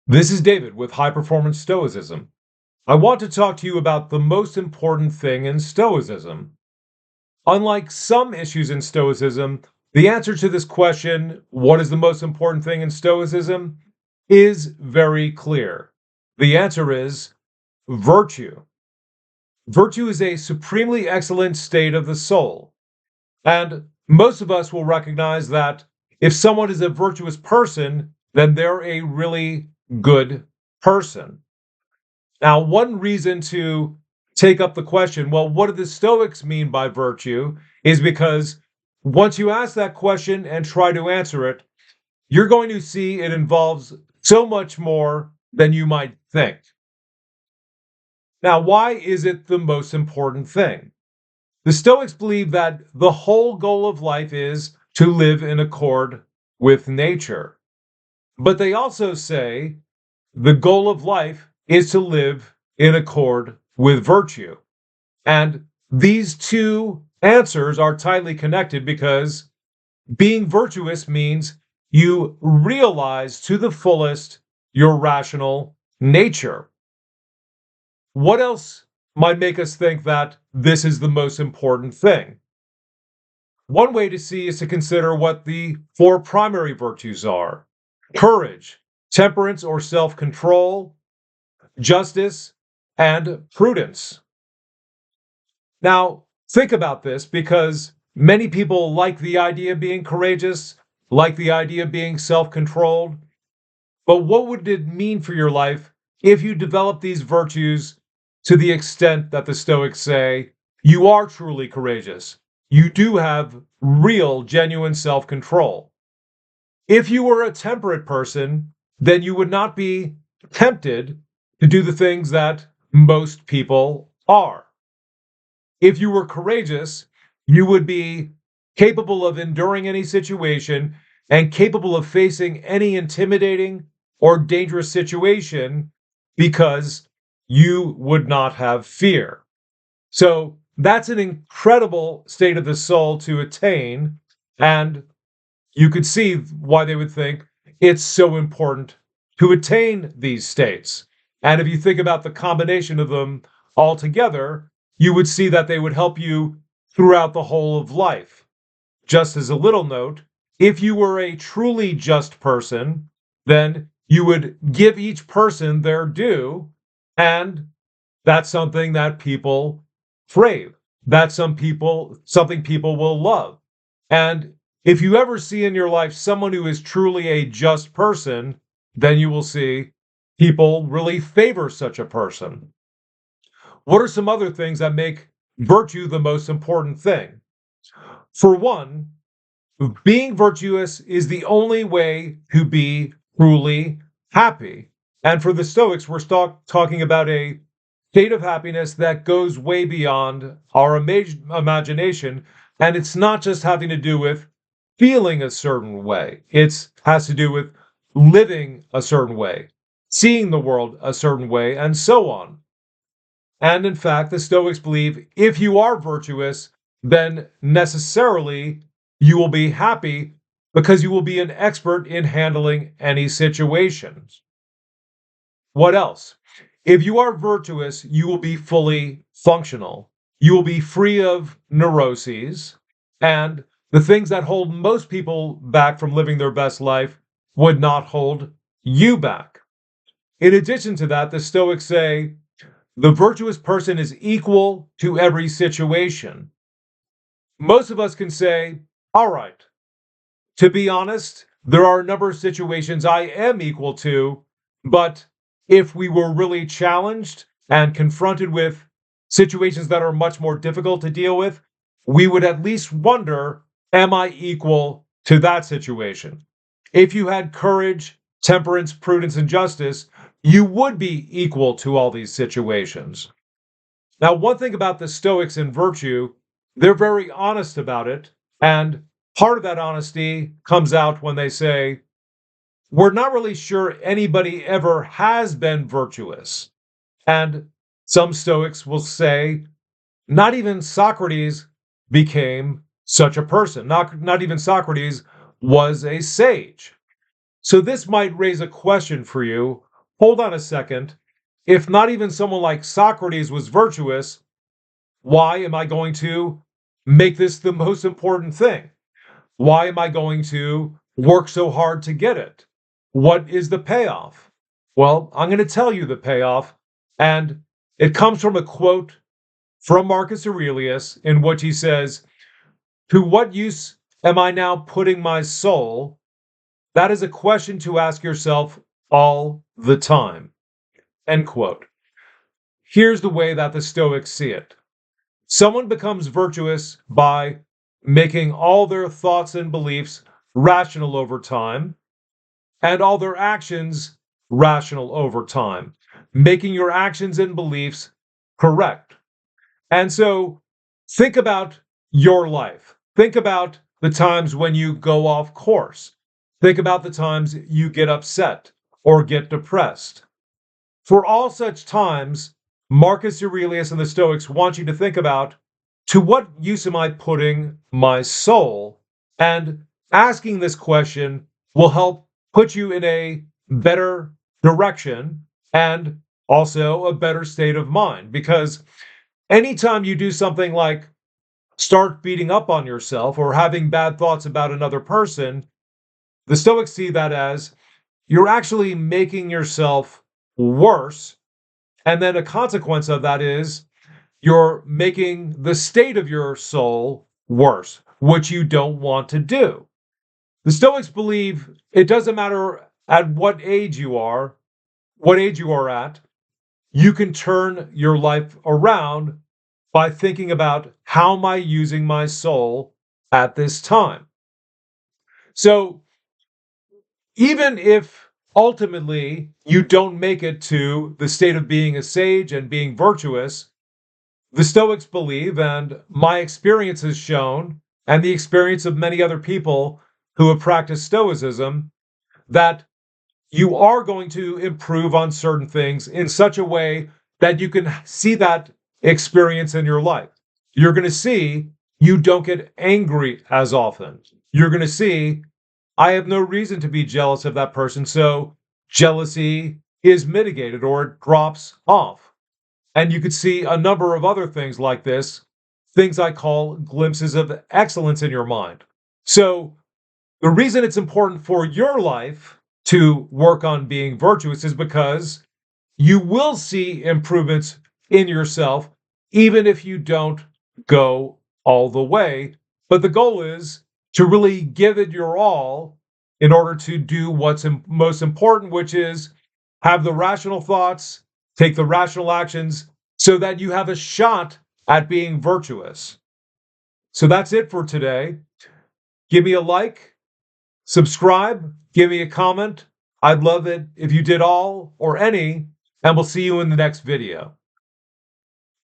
This is David with High Performance Stoicism. I want to talk to you about the most important thing in Stoicism. Unlike some issues in Stoicism, the answer to this question, what is the most important thing in Stoicism, is very clear. The answer is virtue. Virtue is a supremely excellent state of the soul. And most of us will recognize that if someone is a virtuous person, then they're a really good person. Now, one reason to take up the question, well, what do the Stoics mean by virtue, is because once you ask that question and try to answer it, you're going to see it involves so much more than you might think. Now, why is it the most important thing? The Stoics believe that the whole goal of life is to live in accord with nature. But they also say the goal of life is to live in accord with virtue. And these two answers are tightly connected because being virtuous means you realize to the fullest your rational nature. What else might make us think that this is the most important thing? One way to see is to consider what the four primary virtues are: courage, temperance or self-control, justice, and prudence. Now, think about this because many people like the idea of being courageous, like the idea of being self-controlled. But what would it mean for your life if you develop these virtues to the extent that the Stoics say you are truly courageous? You do have real, genuine self-control. If you were a temperate person, then you would not be tempted to do the things that most people are. If you were courageous, you would be capable of enduring any situation and capable of facing any intimidating or dangerous situation because you would not have fear. So that's an incredible state of the soul to attain, and you could see why they would think it's so important to attain these states. And if you think about the combination of them all together, you would see that they would help you throughout the whole of life. Just as a little note, if you were a truly just person, then you would give each person their due, and that's something that people crave. That's something people will love. And if you ever see in your life someone who is truly a just person, then you will see people really favor such a person. What are some other things that make virtue the most important thing? For one, being virtuous is the only way to be truly happy. And for the Stoics, we're talking about a state of happiness that goes way beyond our imagination. And it's not just having to do with feeling a certain way, it has to do with living a certain way, seeing the world a certain way, and so on. And in fact, the Stoics believe if you are virtuous, then necessarily you will be happy because you will be an expert in handling any situations. What else? If you are virtuous, you will be fully functional. You will be free of neuroses, and the things that hold most people back from living their best life would not hold you back. In addition to that, the Stoics say the virtuous person is equal to every situation. Most of us can say, all right, to be honest, there are a number of situations I am equal to, but if we were really challenged and confronted with situations that are much more difficult to deal with, we would at least wonder, am I equal to that situation? If you had courage, temperance, prudence, and justice, you would be equal to all these situations. Now, one thing about the Stoics and virtue, they're very honest about it. And part of that honesty comes out when they say, we're not really sure anybody ever has been virtuous. And some Stoics will say, not even Socrates became such a person. Not even Socrates was a sage. So this might raise a question for you. hold on a second. If not even someone like Socrates was virtuous, why am I going to make this the most important thing? Why am I going to work so hard to get it? What is the payoff? Well, I'm going to tell you the payoff, and it comes from a quote from Marcus Aurelius in which he says, "To what use am I now putting my soul? That is a question to ask yourself all the time." End quote. Here's the way that the Stoics see it. Someone becomes virtuous by making all their thoughts and beliefs rational over time, and all their actions rational over time, making your actions and beliefs correct. And so think about your life. Think about the times when you go off course. Think about the times you get upset or get depressed. For all such times, Marcus Aurelius and the Stoics want you to think about, to what use am I putting my soul? And asking this question will help put you in a better direction and also a better state of mind. Because anytime you do something like start beating up on yourself or having bad thoughts about another person, the Stoics see that as you're actually making yourself worse. And then a consequence of that is you're making the state of your soul worse, which you don't want to do. The Stoics believe it doesn't matter at what age you are at, you can turn your life around by thinking about, how am I using my soul at this time? So even if ultimately you don't make it to the state of being a sage and being virtuous, the Stoics believe, and my experience has shown, and the experience of many other people who have practiced Stoicism, that you are going to improve on certain things in such a way that you can see that experience in your life. You're going to see you don't get angry as often. You're going to see, I have no reason to be jealous of that person, so jealousy is mitigated or it drops off. And you could see a number of other things like this, things I call glimpses of excellence in your mind. So the reason it's important for your life to work on being virtuous is because you will see improvements in yourself, even if you don't go all the way. But the goal is to really give it your all in order to do what's most important, which is have the rational thoughts, take the rational actions, so that you have a shot at being virtuous. So that's it for today. Give me a like, subscribe, give me a comment. I'd love it if you did all or any, and we'll see you in the next video.